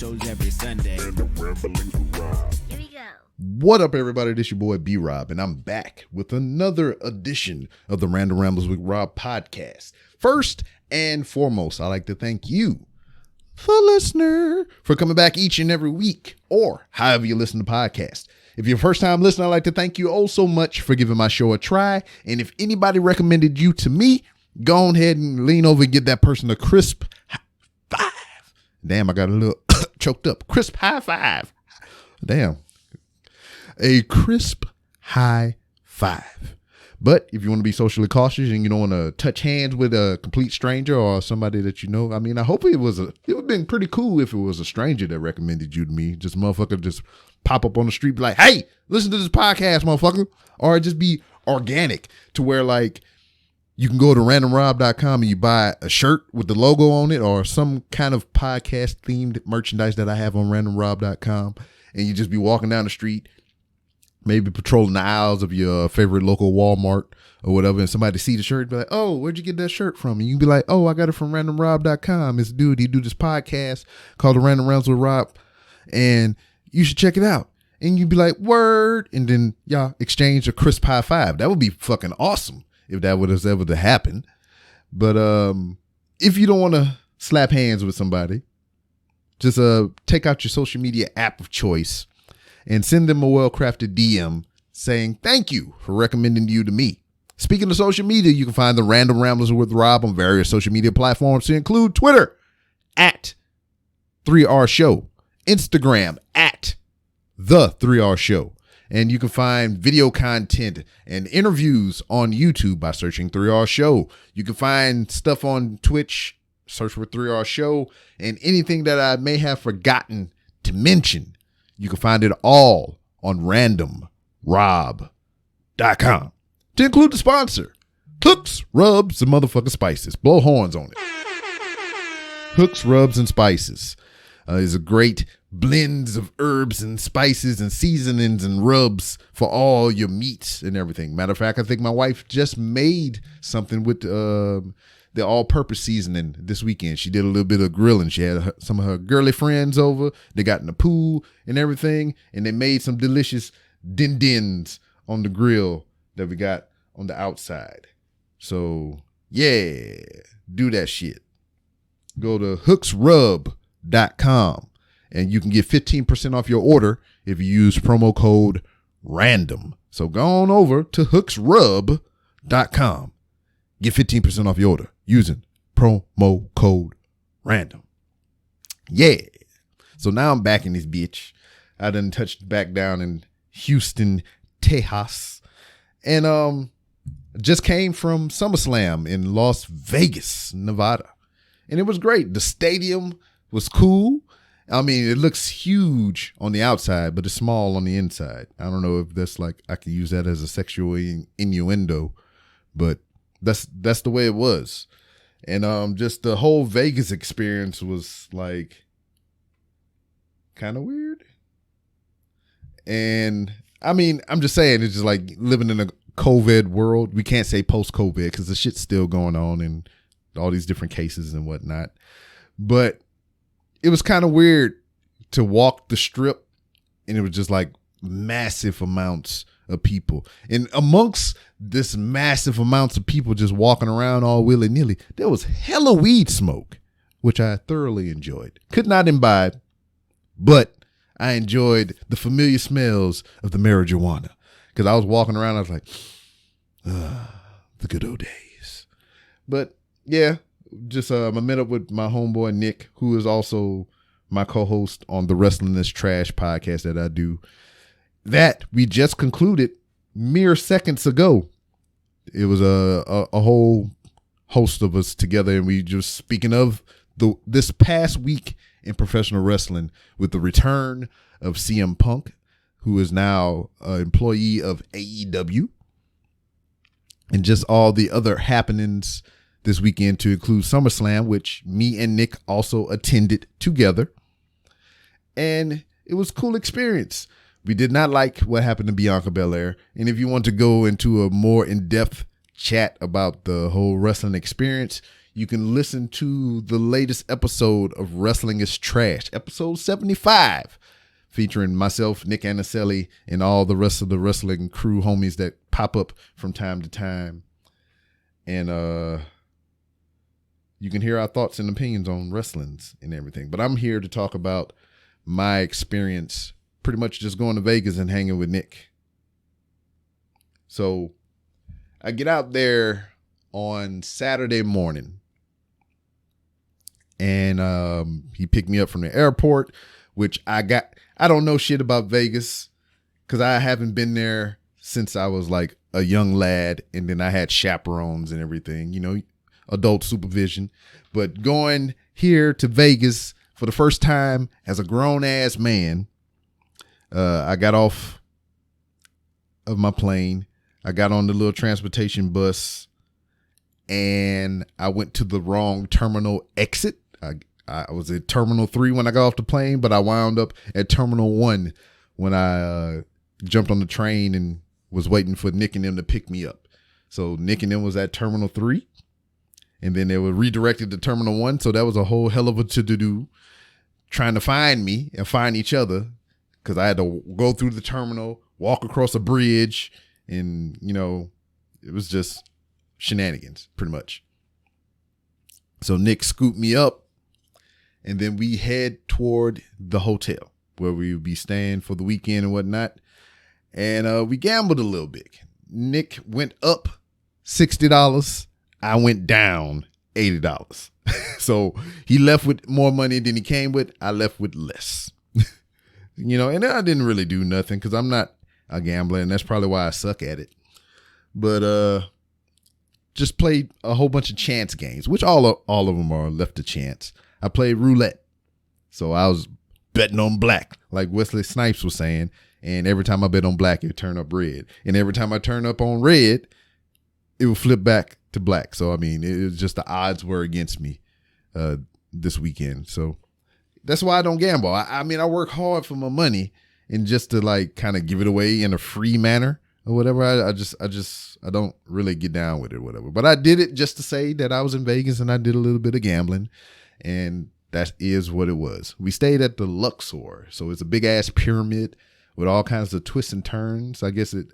shows every Sunday. And the Ramblings with Rob. Here we go. What up, everybody? This your boy B-Rob, and I'm back with another edition of the Random Rambles with Rob podcast. First and foremost, I'd like to thank you, the listener, for coming back each and every week, or however you listen to podcasts. If you're a first-time listener, I'd like to thank you oh so much for giving my show a try. And if anybody recommended you to me, go ahead and lean over and give that person a crisp high five. Damn, I got a little choked up. Crisp high five. Damn. A crisp high five. But if you want to be socially cautious and you don't want to touch hands with a complete stranger or somebody that you know, I mean, I hope it would have been pretty cool if it was a stranger that recommended you to me. Just motherfucker just pop up on the street, be like, hey, listen to this podcast, motherfucker. Or just be organic to where like you can go to randomrob.com and you buy a shirt with the logo on it or some kind of podcast themed merchandise that I have on randomrob.com. And you just be walking down the street, maybe patrolling the aisles of your favorite local Walmart or whatever, and somebody see the shirt, be like, oh, where'd you get that shirt from? And you can be like, oh, I got it from randomrob.com. It's a dude, he do this podcast called The Random Rounds with Rob, and you should check it out. And you'd be like, word, and then y'all exchange a crisp high five. That would be fucking awesome if that was ever to happen. But if you don't want to slap hands with somebody, just take out your social media app of choice and send them a well-crafted DM saying thank you for recommending you to me. Speaking of social media, you can find the Random Ramblers with Rob on various social media platforms to include Twitter at 3R Show, Instagram at The 3R Show, and you can find video content and interviews on YouTube by searching 3R Show. You can find stuff on Twitch, search for 3R Show, and anything that I may have forgotten to mention. You can find it all on randomrob.com. To include the sponsor, Hooks, Rubs, and motherfucking Spices. Blow horns on it. Hooks, Rubs, and Spices is a great blends of herbs and spices and seasonings and rubs for all your meats and everything. Matter of fact, I think my wife just made something with the all-purpose seasoning this weekend. She did a little bit of grilling. She had some of her girly friends over. They got in the pool and everything, and they made some delicious din-dins on the grill that we got on the outside. So, yeah, do that shit. Go to hooksrub.com, and you can get 15% off your order if you use promo code RANDOM. So go on over to hooksrub.com. Get 15% off your order using promo code RANDOM. Yeah. So now I'm back in this bitch. I done touched back down in Houston, Texas. And just came from SummerSlam in Las Vegas, Nevada. And it was great. The stadium was cool. I mean, it looks huge on the outside, but it's small on the inside. I don't know if that's like, I can use that as a sexual innuendo, but that's the way it was. And just the whole Vegas experience was like kind of weird. And I mean, I'm just saying, it's just like living in a COVID world. We can't say post-COVID because the shit's still going on and all these different cases and whatnot. But it was kind of weird to walk the strip, and it was just like massive amounts of people. And amongst this massive amounts of people just walking around all willy-nilly, there was hella weed smoke, which I thoroughly enjoyed. Could not imbibe, but I enjoyed the familiar smells of the marijuana. Because I was walking around, I was like, the good old days. But yeah, just I met up with my homeboy Nick, who is also my co-host on the Wrestling Is Trash podcast that I do. That we just concluded mere seconds ago. It was a whole host of us together, and we just speaking of this past week in professional wrestling with the return of CM Punk, who is now an employee of AEW, and just all the other happenings this weekend to include SummerSlam, which me and Nick also attended together. And it was a cool experience. We did not like what happened to Bianca Belair. And if you want to go into a more in-depth chat about the whole wrestling experience, you can listen to the latest episode of Wrestling is Trash, episode 75, featuring myself, Nick Anicelli, and all the rest of the wrestling crew homies that pop up from time to time. And you can hear our thoughts and opinions on wrestlings and everything. But I'm here to talk about my experience pretty much just going to Vegas and hanging with Nick. So I get out there on Saturday morning, and he picked me up from the airport, which I don't know shit about Vegas because I haven't been there since I was like a young lad, and then I had chaperones and everything, you know, adult supervision. But going here to Vegas for the first time as a grown ass man, I got off of my plane. I got on the little transportation bus, and I went to the wrong terminal exit. I was at Terminal 3 when I got off the plane, but I wound up at Terminal 1 when I jumped on the train and was waiting for Nick and them to pick me up. So Nick and them was at Terminal 3, and then they were redirected to Terminal 1. So that was a whole hell of a to-do trying to find me and find each other, because I had to go through the terminal, walk across a bridge, and, you know, it was just shenanigans pretty much. So Nick scooped me up, and then we head toward the hotel where we would be staying for the weekend and whatnot. And we gambled a little bit. Nick went up $60. I went down $80. So he left with more money than he came with. I left with less. You know, and I didn't really do nothing because I'm not a gambler, and that's probably why I suck at it. But just played a whole bunch of chance games, which all of them are left to chance. I played roulette. So I was betting on black, like Wesley Snipes was saying. And every time I bet on black, it would turn up red. And every time I turn up on red, it would flip back to black. So, I mean, it was just the odds were against me this weekend. So that's why I don't gamble. I mean, I work hard for my money, and just to like kind of give it away in a free manner or whatever, I don't really get down with it or whatever. But I did it just to say that I was in Vegas and I did a little bit of gambling, and that is what it was. We stayed at the Luxor. So it's a big ass pyramid with all kinds of twists and turns. I guess it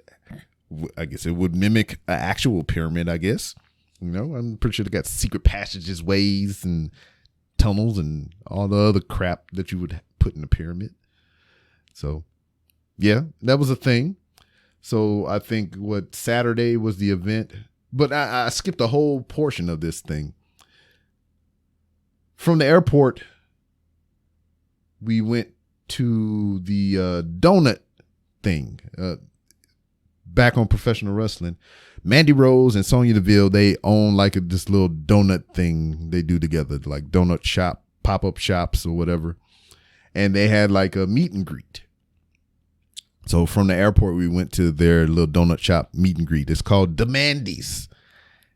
would mimic an actual pyramid, I guess. You know, I'm pretty sure they got secret passages, ways, and tunnels, and all the other crap that you would put in a pyramid. So, yeah, that was a thing. So I think Saturday was the event, but I skipped a whole portion of this thing. From the airport, we went to the donut thing. Back on professional wrestling, Mandy Rose and Sonya Deville, they own like this little donut thing they do together, like donut shop, pop-up shops or whatever. And they had like a meet and greet. So from the airport, we went to their little donut shop meet and greet. It's called the Mandy's.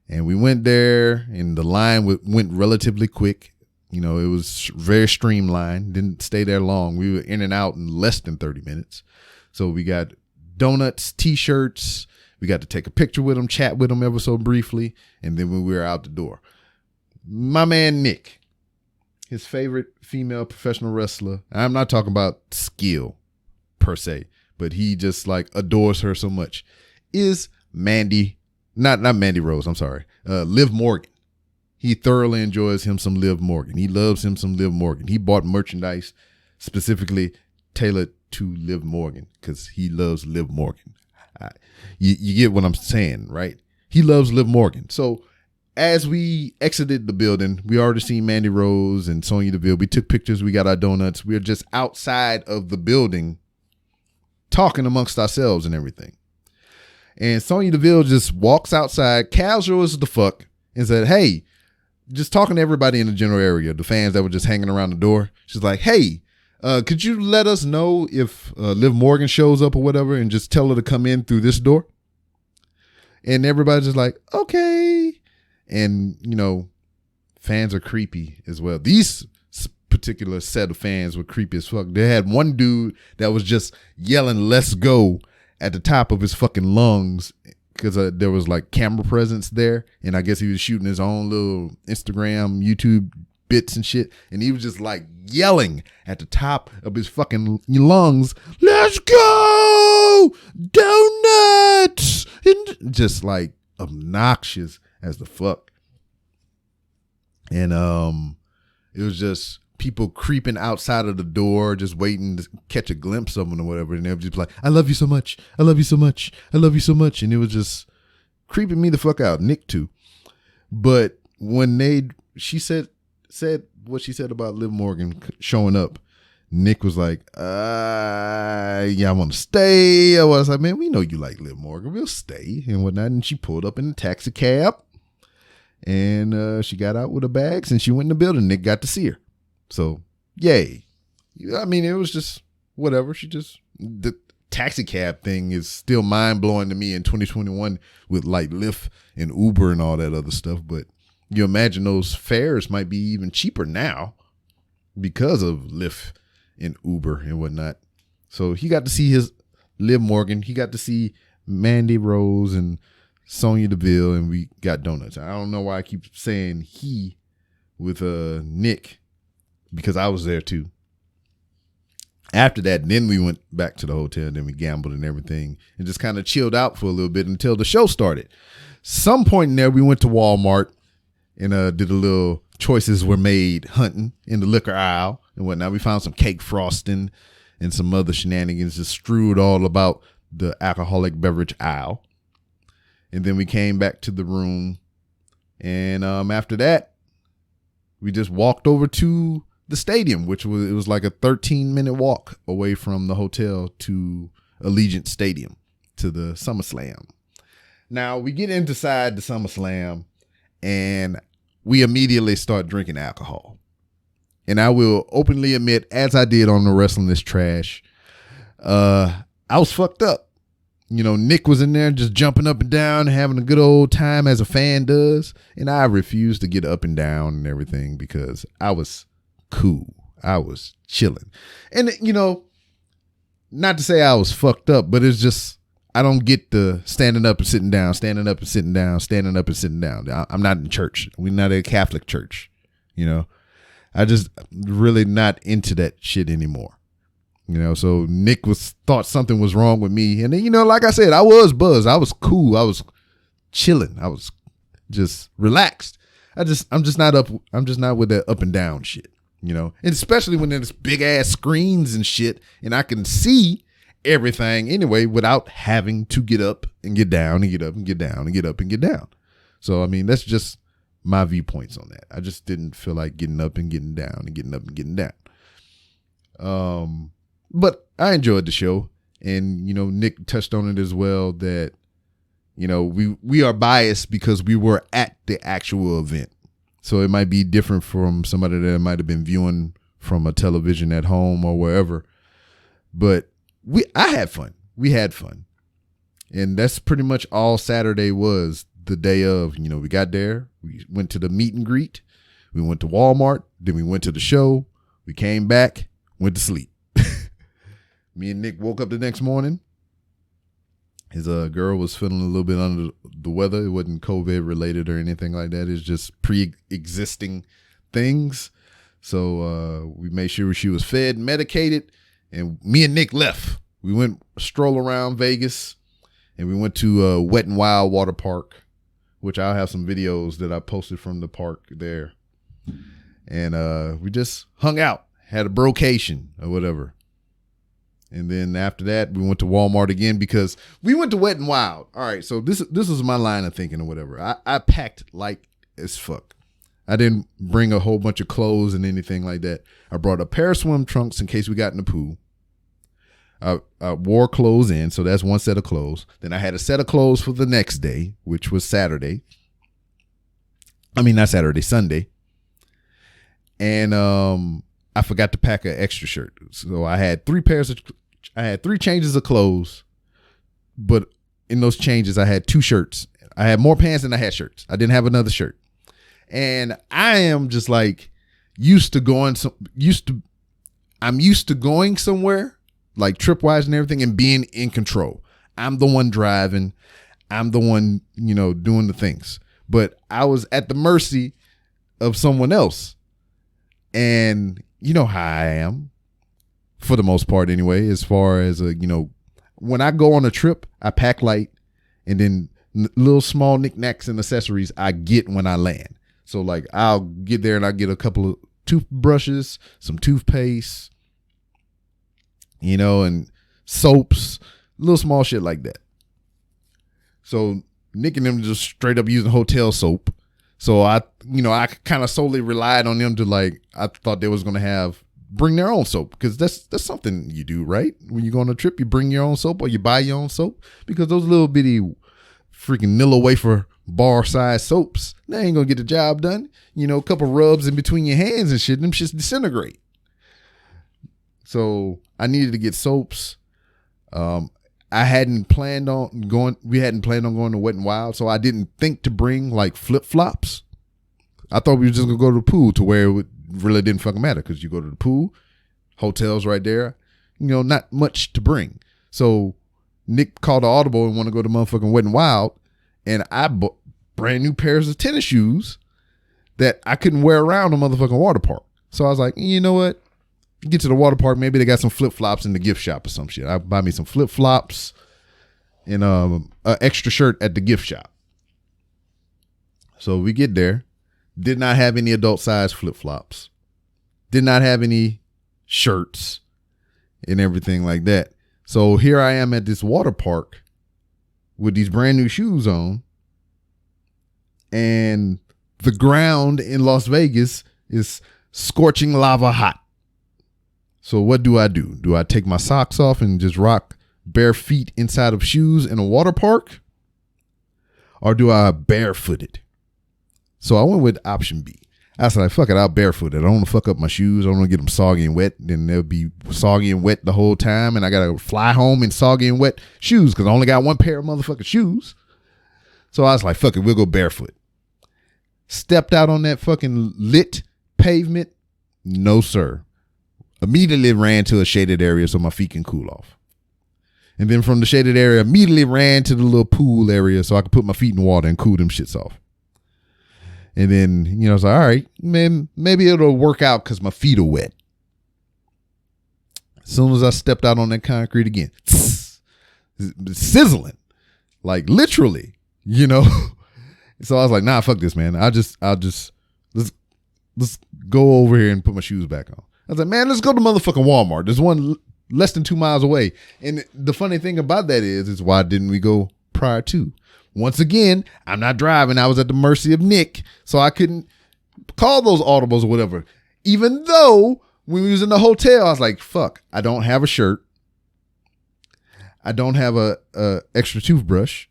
And we went there, and the line went relatively quick. You know, it was very streamlined. Didn't stay there long. We were in and out in less than 30 minutes. So we got donuts, T-shirts. We got to take a picture with them, chat with them ever so briefly. And then when we were out the door, my man Nick, his favorite female professional wrestler, I'm not talking about skill per se, but he just like adores her so much, is Mandy, not Mandy Rose, I'm sorry, Liv Morgan. He thoroughly enjoys him some Liv Morgan. He loves him some Liv Morgan. He bought merchandise specifically tailored to Liv Morgan because he loves Liv Morgan. You get what I'm saying, right? He loves Liv Morgan. So as we exited the building, we already seen Mandy Rose and Sonya Deville. We took pictures. We got our donuts. We were just outside of the building talking amongst ourselves and everything. And Sonya Deville just walks outside, casual as the fuck, and said, hey, just talking to everybody in the general area, the fans that were just hanging around the door. She's like, hey, could you let us know if Liv Morgan shows up or whatever, and just tell her to come in through this door? And everybody's just like, okay. And, you know, fans are creepy as well. These particular set of fans were creepy as fuck. They had one dude that was just yelling, let's go, at the top of his fucking lungs, because there was like camera presence there, and I guess he was shooting his own little Instagram, YouTube bits and shit, and he was just like yelling at the top of his fucking lungs, "Let's go, donuts!" And just like obnoxious as the fuck. And it was just people creeping outside of the door, just waiting to catch a glimpse of them or whatever. And they were just like, "I love you so much. I love you so much. I love you so much." And it was just creeping me the fuck out. Nick too. But when she said what she said about Liv Morgan showing up, Nick was like, yeah, I want to stay. I was like, man, we know you like Liv Morgan. We'll stay and whatnot. And she pulled up in a taxi cab, and she got out with her bags, and she went in the building. Nick got to see her. So, yay. I mean, it was just whatever. The taxi cab thing is still mind blowing to me in 2021 with like Lyft and Uber and all that other stuff. But you imagine those fares might be even cheaper now because of Lyft and Uber and whatnot. So he got to see his Liv Morgan. He got to see Mandy Rose and Sonya Deville, and we got donuts. I don't know why I keep saying he with Nick, because I was there too. After that, then we went back to the hotel, then we gambled and everything, and just kind of chilled out for a little bit until the show started. Some point in there, we went to Walmart and did a little choices were made hunting in the liquor aisle and whatnot. We found some cake frosting and some other shenanigans just strewed all about the alcoholic beverage aisle. And then we came back to the room, and after that, we just walked over to the stadium, which was like a 13-minute walk away from the hotel to Allegiant Stadium to the SummerSlam. Now we get inside the SummerSlam, and we immediately start drinking alcohol. And I will openly admit, as I did on the Wrestling is Trash, I was fucked up. You know, Nick was in there just jumping up and down, having a good old time as a fan does. And I refused to get up and down and everything because I was cool. I was chilling. And, you know, not to say I was fucked up, but it's just, I don't get the standing up and sitting down, standing up and sitting down, standing up and sitting down. I'm not in church. We're not a Catholic church, you know. I just really not into that shit anymore. You know, so Nick thought something was wrong with me. And then, you know, like I said, I was buzzed. I was cool. I was chilling. I was just relaxed. I'm just not with that up and down shit, you know, and especially when there's big ass screens and shit and I can see everything anyway without having to get up and get down and get up and get down and get up and get down. So, I mean, that's just my viewpoints on that. I just didn't feel like getting up and getting down and getting up and getting down. But I enjoyed the show, and, you know, Nick touched on it as well that, you know, we are biased because we were at the actual event. So it might be different from somebody that might have been viewing from a television at home or wherever. But I had fun. We had fun. And that's pretty much all Saturday was, the day of. You know, we got there, we went to the meet and greet, we went to Walmart, then we went to the show, we came back, went to sleep. Me and Nick woke up the next morning. His girl was feeling a little bit under the weather. It wasn't COVID related or anything like that. It's just pre-existing things. So we made sure she was fed and medicated. And me and Nick left. We went stroll around Vegas, and we went to Wet n Wild Water Park, which I'll have some videos that I posted from the park there. And we just hung out, had a brocation or whatever. And then after that, we went to Walmart again because we went to Wet n Wild. All right, so this was my line of thinking or whatever. I packed light as fuck. I didn't bring a whole bunch of clothes and anything like that. I brought a pair of swim trunks in case we got in the pool. I wore clothes in, so that's one set of clothes. Then I had a set of clothes for the next day, which was Saturday. I mean, not Saturday, Sunday. And I forgot to pack an extra shirt. So I had three changes of clothes, but in those changes, I had two shirts. I had more pants than I had shirts. I didn't have another shirt. And I am just like used to going somewhere like tripwise and everything and being in control. I'm the one driving. I'm the one, doing the things. But I was at the mercy of someone else. And you know how I am, for the most part anyway, as far as, when I go on a trip, I pack light, and then little small knickknacks and accessories I get when I land. So like I'll get there and I get a couple of toothbrushes, some toothpaste, and soaps, little small shit like that. So Nick and them just straight up using hotel soap. So I kind of solely relied on them to I thought they was going to bring their own soap, because that's something you do, right? When you go on a trip, you bring your own soap or you buy your own soap, because those little bitty freaking Nilla wafer bar size soaps, they ain't going to get the job done. A couple rubs in between your hands and shit, them shits disintegrate. So I needed to get soaps. We hadn't planned on going to Wet n Wild, so I didn't think to bring flip-flops. I thought we were just going to go to the pool, to where it really didn't fucking matter, because you go to the pool, hotels right there, not much to bring. So Nick called the audible and want to go to motherfucking Wet n Wild, and I bought brand new pairs of tennis shoes that I couldn't wear around the motherfucking water park. So I was like, you know what? Get to the water park, maybe they got some flip-flops in the gift shop or some shit. I buy me some flip-flops and an extra shirt at the gift shop. So we get there. Did not have any adult size flip-flops. Did not have any shirts and everything like that. So here I am at this water park with these brand new shoes on, and the ground in Las Vegas is scorching lava hot. So what do? Do I take my socks off and just rock bare feet inside of shoes in a water park? Or do I barefoot it? So I went with option B. I was like, fuck it, I'll barefoot it. I don't want to fuck up my shoes. I don't want to get them soggy and wet. Then they'll be soggy and wet the whole time, and I got to fly home in soggy and wet shoes, because I only got one pair of motherfucking shoes. So I was like, fuck it, we'll go barefoot. Stepped out on that fucking lit pavement. No, sir. Immediately ran to a shaded area so my feet can cool off. And then from the shaded area, immediately ran to the little pool area so I could put my feet in water and cool them shits off. And then, I was like, all right, man, maybe it'll work out because my feet are wet. As soon as I stepped out on that concrete again, sizzling, literally, So I was like, nah, fuck this, man. let's go over here and put my shoes back on. I was like, man, let's go to motherfucking Walmart. There's one less than 2 miles away. And the funny thing about that is why didn't we go prior to? Once again, I'm not driving. I was at the mercy of Nick, so I couldn't call those audibles or whatever. Even though when we was in the hotel, I was like, fuck, I don't have a shirt. I don't have a extra toothbrush.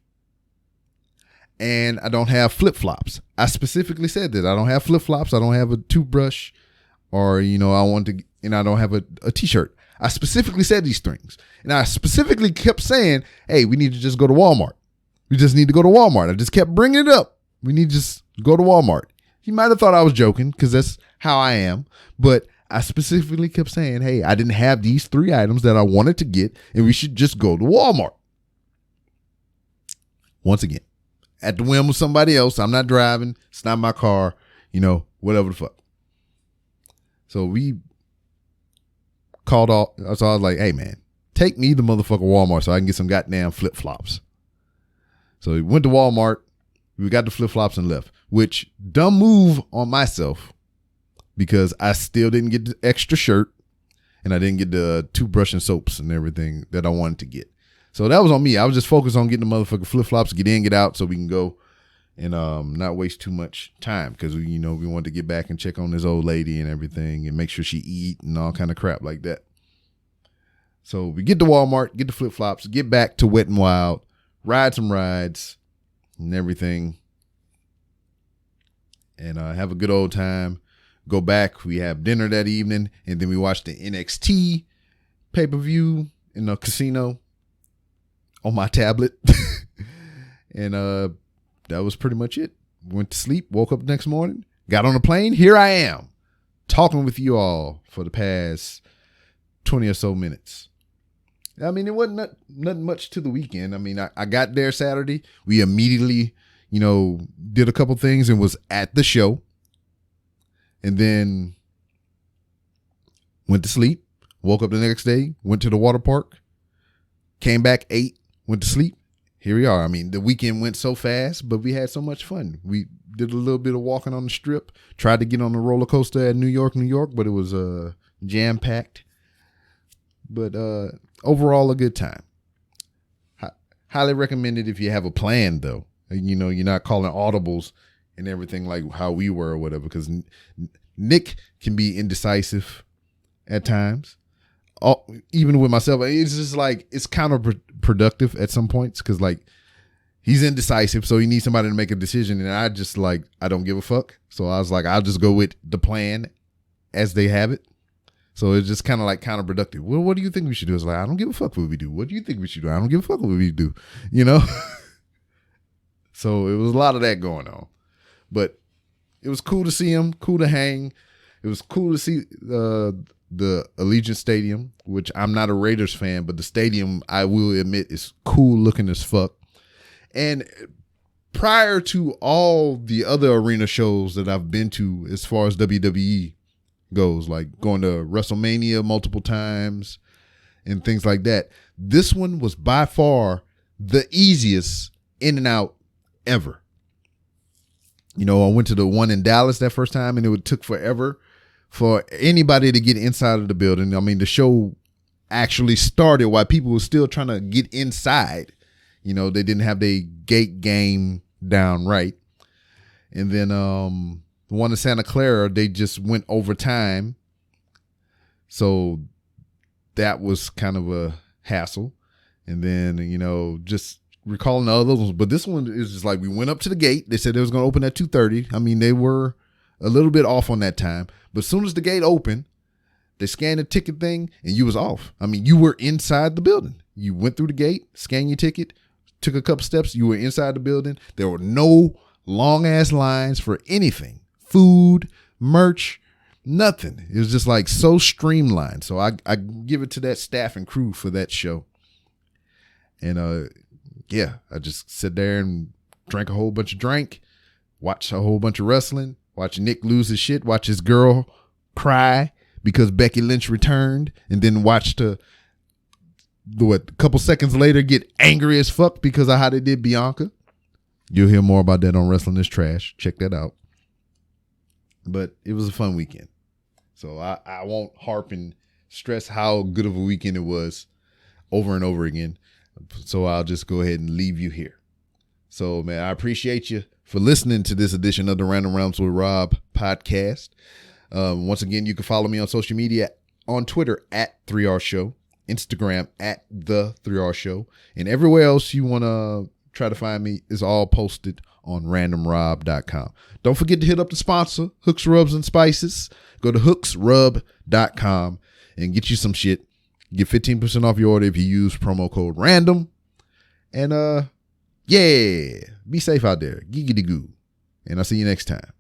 And I don't have flip-flops. I specifically said that. I don't have flip-flops. I don't have a toothbrush. Or, I don't have a t-shirt. I specifically said these things. And I specifically kept saying, hey, we need to just go to Walmart. We just need to go to Walmart. I just kept bringing it up. We need to just go to Walmart. He might have thought I was joking, because that's how I am. But I specifically kept saying, hey, I didn't have these 3 items that I wanted to get, and we should just go to Walmart. Once again, at the whim of somebody else. I'm not driving. It's not my car. Whatever the fuck. So we called off. So I was like, hey, man, take me to motherfucking Walmart so I can get some goddamn flip-flops. So we went to Walmart. We got the flip-flops and left, which dumb move on myself, because I still didn't get the extra shirt, and I didn't get the toothbrush and soaps and everything that I wanted to get. So that was on me. I was just focused on getting the motherfucking flip-flops, get in, get out, so we can go and not waste too much time, because we wanted to get back and check on this old lady and everything and make sure she eat and all kind of crap like that. So we get to Walmart, get the flip-flops, get back to Wet n Wild, ride some rides and everything, and have a good old time. Go back. We have dinner that evening, and then we watch the NXT pay-per-view in the casino on my tablet. And that was pretty much it. Went to sleep, woke up the next morning, got on a plane. Here I am talking with you all for the past 20 or so minutes. I mean, it wasn't nothing much to the weekend. I mean, I got there Saturday. We immediately, did a couple things and was at the show. And then went to sleep, woke up the next day, went to the water park, came back, ate, went to sleep. Here we are. I mean, the weekend went so fast, but we had so much fun. We did a little bit of walking on the strip, tried to get on the roller coaster at New York, but it was jam-packed. But overall, a good time. Highly recommended if you have a plan, though. You're not calling audibles and everything like how we were or whatever, because Nick can be indecisive at times. Even with myself, it's just like it's counterproductive at some points because like he's indecisive, so he needs somebody to make a decision, and I just like I don't give a fuck. So I was like, I'll just go with the plan as they have it. So it's just kind of like counterproductive. Well, what do you think we should do? It's like I don't give a fuck what we do. What do you think we should do? I don't give a fuck what we do. So it was a lot of that going on. But it was cool to see him, cool to hang. It was cool to see the Allegiant Stadium, which I'm not a Raiders fan, but the stadium, I will admit, is cool looking as fuck. And prior to all the other arena shows that I've been to as far as WWE goes, like going to WrestleMania multiple times and things like that, this one was by far the easiest in and out ever. I went to the one in Dallas that first time, and it took forever for anybody to get inside of the building. I mean, the show actually started while people were still trying to get inside. They didn't have their gate game down right. And then the one in Santa Clara, they just went overtime. So that was kind of a hassle. And then, just recalling the other ones, but this one is just like we went up to the gate. They said it was going to open at 2:30. I mean, they were a little bit off on that time, but as soon as the gate opened, they scanned the ticket thing and you was off. I mean, you were inside the building. You went through the gate, scanned your ticket, took a couple steps, you were inside the building. There were no long ass lines for anything, food, merch, nothing. It was just like so streamlined. So I give it to that staff and crew for that show. And yeah, I just sit there and drank a whole bunch of drink, watch a whole bunch of wrestling, watch Nick lose his shit, watch his girl cry because Becky Lynch returned, and then watched a couple seconds later get angry as fuck because of how they did Bianca. You'll hear more about that on Wrestling is Trash. Check that out. But it was a fun weekend. So I won't harp and stress how good of a weekend it was over and over again. So I'll just go ahead and leave you here. So, man, I appreciate you for listening to this edition of the Random Rounds with Rob podcast. Once again, you can follow me on social media on Twitter at 3R Show, Instagram at The 3R Show, and everywhere else you want to try to find me is all posted on randomrob.com. Don't forget to hit up the sponsor, Hooks, Rubs, and Spices. Go to hooksrub.com and get you some shit. Get 15% off your order if you use promo code RANDOM. And yeah, be safe out there. Giggity goo. And I'll see you next time.